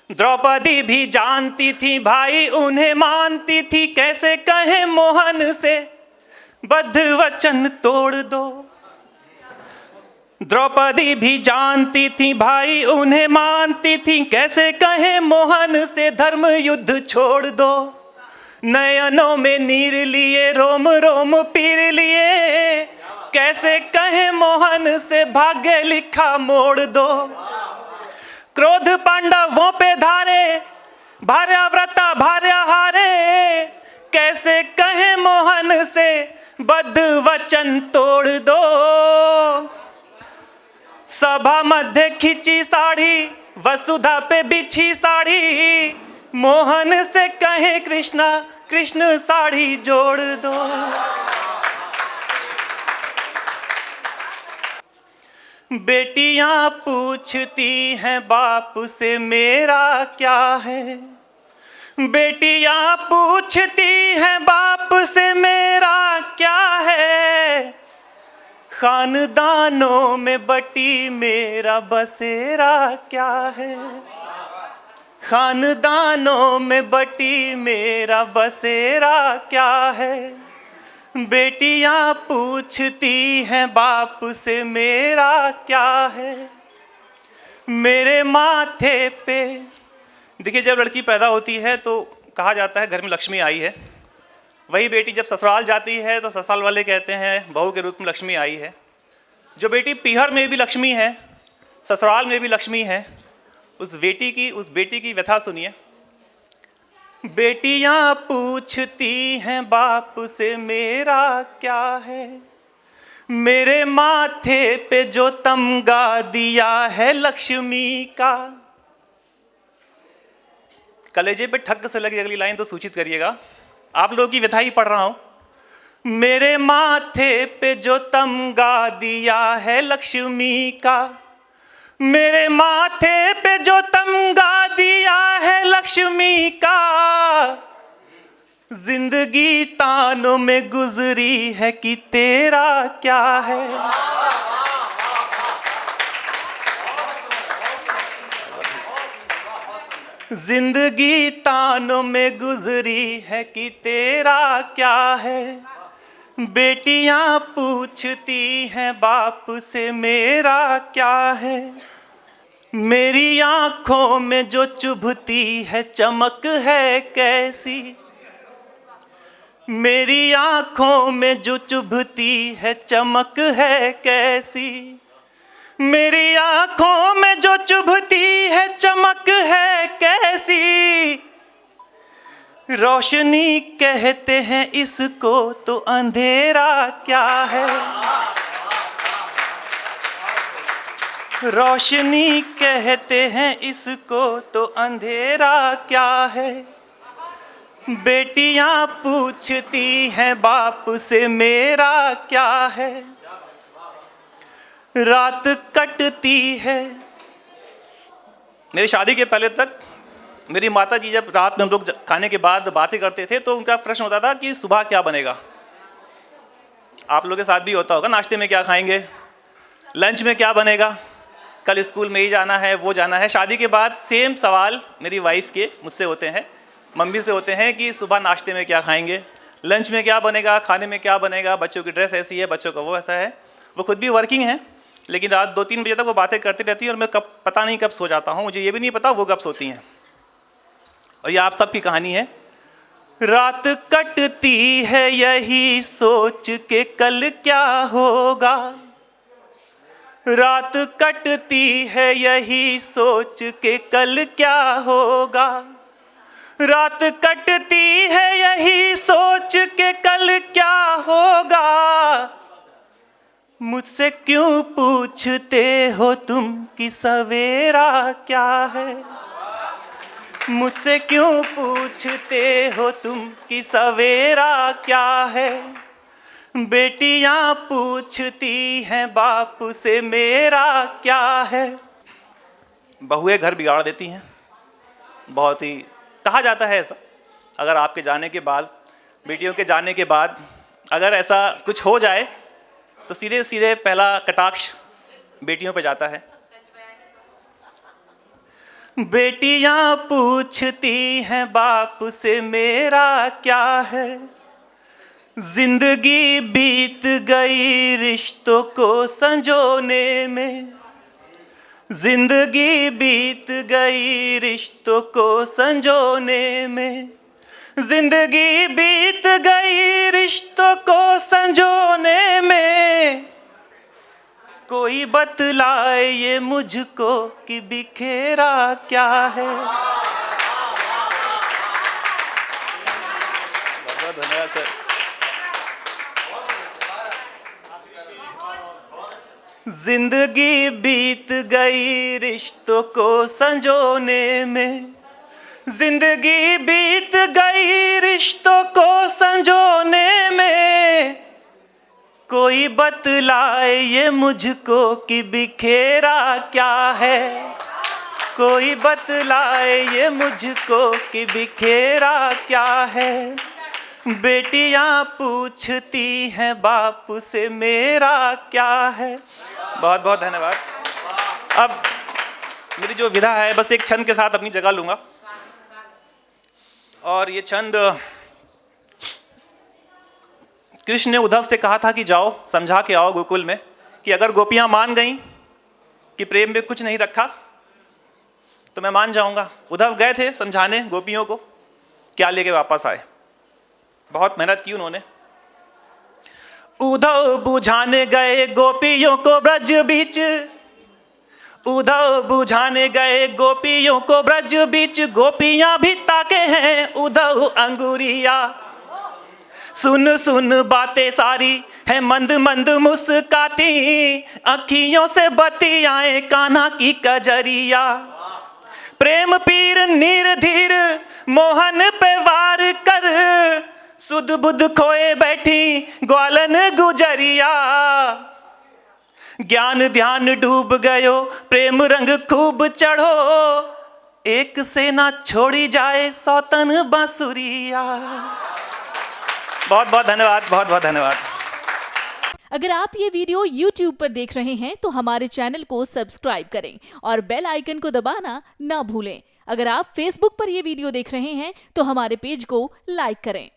द्रौपदी भी जानती थी भाई उन्हें मानती थी, कैसे कहे मोहन से बद्ध वचन तोड़ दो। द्रौपदी भी जानती थी भाई उन्हें मानती थी, कैसे कहे मोहन से धर्म युद्ध छोड़ दो। नयनों में नीर लिए रोम रोम पीर लिए, कैसे कहे मोहन से भाग्य लिखा मोड़ दो। क्रोध पांडवों पे धारे भार्याव्रता भार्या हारे, कैसे कहे मोहन से बद्ध वचन तोड़ दो। सभा मध्य खिंची साड़ी वसुधा पे बिछी साड़ी, मोहन से कहे कृष्णा कृष्ण साड़ी जोड़ दो। बेटियां पूछती हैं बाप से मेरा क्या है, बेटियां पूछती हैं बाप से मेरा क्या है। खानदानों में बटी मेरा बसेरा क्या है, खानदानों में बटी मेरा बसेरा क्या है। बेटियां पूछती हैं बाप से मेरा क्या है। मेरे माथे पे, देखिए जब लड़की पैदा होती है तो कहा जाता है घर में लक्ष्मी आई है। वही बेटी जब ससुराल जाती है तो ससुराल वाले कहते हैं बहू के रूप में लक्ष्मी आई है। जो बेटी पीहर में भी लक्ष्मी है, ससुराल में भी लक्ष्मी है, उस बेटी की व्यथा सुनिए। बेटियां पूछती हैं बाप से मेरा क्या है, मेरे माथे पे जो तमगा दिया है लक्ष्मी का। कलेजे पे ठग से लगी अगली लाइन तो सूचित करिएगा, आप लोगों की व्यथा ही पढ़ रहा हूं। मेरे माथे पे जो तमगा दिया है लक्ष्मी का, मेरे माथे पे जो तमगा दिया है लक्ष्मी का। जिंदगी तानों में गुजरी है कि तेरा क्या है। जिंदगी तानों में गुजरी है कि तेरा क्या है। बेटियां पूछती हैं बाप से मेरा क्या है। मेरी आंखों में जो चुभती है चमक है कैसी, मेरी आंखों में जो चुभती है चमक है कैसी। मेरी आंखों में जो चुभती है चमक है कैसी। रोशनी कहते हैं इसको तो अंधेरा क्या है। रोशनी कहते हैं इसको तो अंधेरा क्या है। बेटियां पूछती हैं बाप से मेरा क्या है। रात कटती है, मेरी शादी के पहले तक मेरी माता जी जब रात में हम लोग खाने के बाद बातें करते थे तो उनका प्रश्न होता था कि सुबह क्या बनेगा। आप लोगों के साथ भी होता होगा, नाश्ते में क्या खाएंगे, लंच में क्या बनेगा, कल स्कूल में ही जाना है वो जाना है। शादी के बाद सेम सवाल मेरी वाइफ के मुझसे होते हैं, मम्मी से होते हैं कि सुबह नाश्ते में क्या खाएंगे, लंच में क्या बनेगा, खाने में क्या बनेगा, बच्चों की ड्रेस ऐसी है, बच्चों का वो ऐसा है। वो खुद भी वर्किंग है लेकिन रात 2-3 बजे तक वो बातें करती रहती है और मैं कब पता नहीं कब सो जाता हूँ, मुझे ये भी नहीं पता वो कब सोती हैं। और ये आप सबकी कहानी है। रात कटती है यही सोच के कल क्या होगा। रात कटती है यही सोच के कल क्या होगा। रात कटती है यही सोच के कल क्या होगा। मुझसे क्यों पूछते हो तुम कि सवेरा क्या है। मुझसे क्यों पूछते हो तुम कि सवेरा क्या है। बेटियां पूछती हैं बाप से मेरा क्या है। बहुएं घर बिगाड़ देती हैं, बहुत ही कहा जाता है ऐसा। अगर आपके जाने के बाद, बेटियों के जाने के बाद अगर ऐसा कुछ हो जाए तो सीधे सीधे पहला कटाक्ष बेटियों पे जाता है। बेटियां पूछती हैं बाप से मेरा क्या है, जिंदगी बीत गई रिश्तों को संजोने में, जिंदगी बीत गई रिश्तों को संजोने में, जिंदगी बीत गई रिश्तों को संजोने में, कोई बतलाए ये मुझको कि बिखेरा क्या है। बहुत धन्यवाद सर। जिंदगी बीत गई रिश्तों को संजोने में, जिंदगी बीत गई रिश्तों को संजोने में, कोई बतलाए ये मुझको कि बिखेरा क्या है, कोई बतलाए ये मुझको कि बिखेरा क्या है, बेटियां पूछती हैं बाप से मेरा क्या है। बहुत बहुत धन्यवाद। अब मेरी जो विधा है बस एक छंद के साथ अपनी जगह लूँगा, और ये छंद कृष्ण ने उद्धव से कहा था कि जाओ समझा के आओ गोकुल में कि अगर गोपियाँ मान गईं कि प्रेम में कुछ नहीं रखा तो मैं मान जाऊँगा। उद्धव गए थे समझाने गोपियों को, क्या लेके वापस आए, बहुत मेहनत की उन्होंने। उद्धव बुझाने गए गोपियों को ब्रज बीच, उद्धव बुझाने गए गोपियों को ब्रज बीच, गोपियां भी ताके हैं उद्धव अंगुरिया, सुन सुन बातें सारी है मंद मंद मुस्काती, अखियों से बतियाए कान्हा की कजरिया, प्रेम पीर निर्धीर मोहन पे वार कर, सुध बुध खोए बैठी ग्वालन गुजरिया, ज्ञान ध्यान डूब गयो प्रेम रंग खूब चढ़ो, एक से ना छोड़ी जाए सौतन बांसुरिया। बहुत बहुत धन्यवाद, बहुत बहुत धन्यवाद। अगर आप ये वीडियो YouTube पर देख रहे हैं तो हमारे चैनल को सब्सक्राइब करें और बेल आइकन को दबाना ना भूलें। अगर आप Facebook पर ये वीडियो देख रहे हैं तो हमारे पेज को लाइक करें।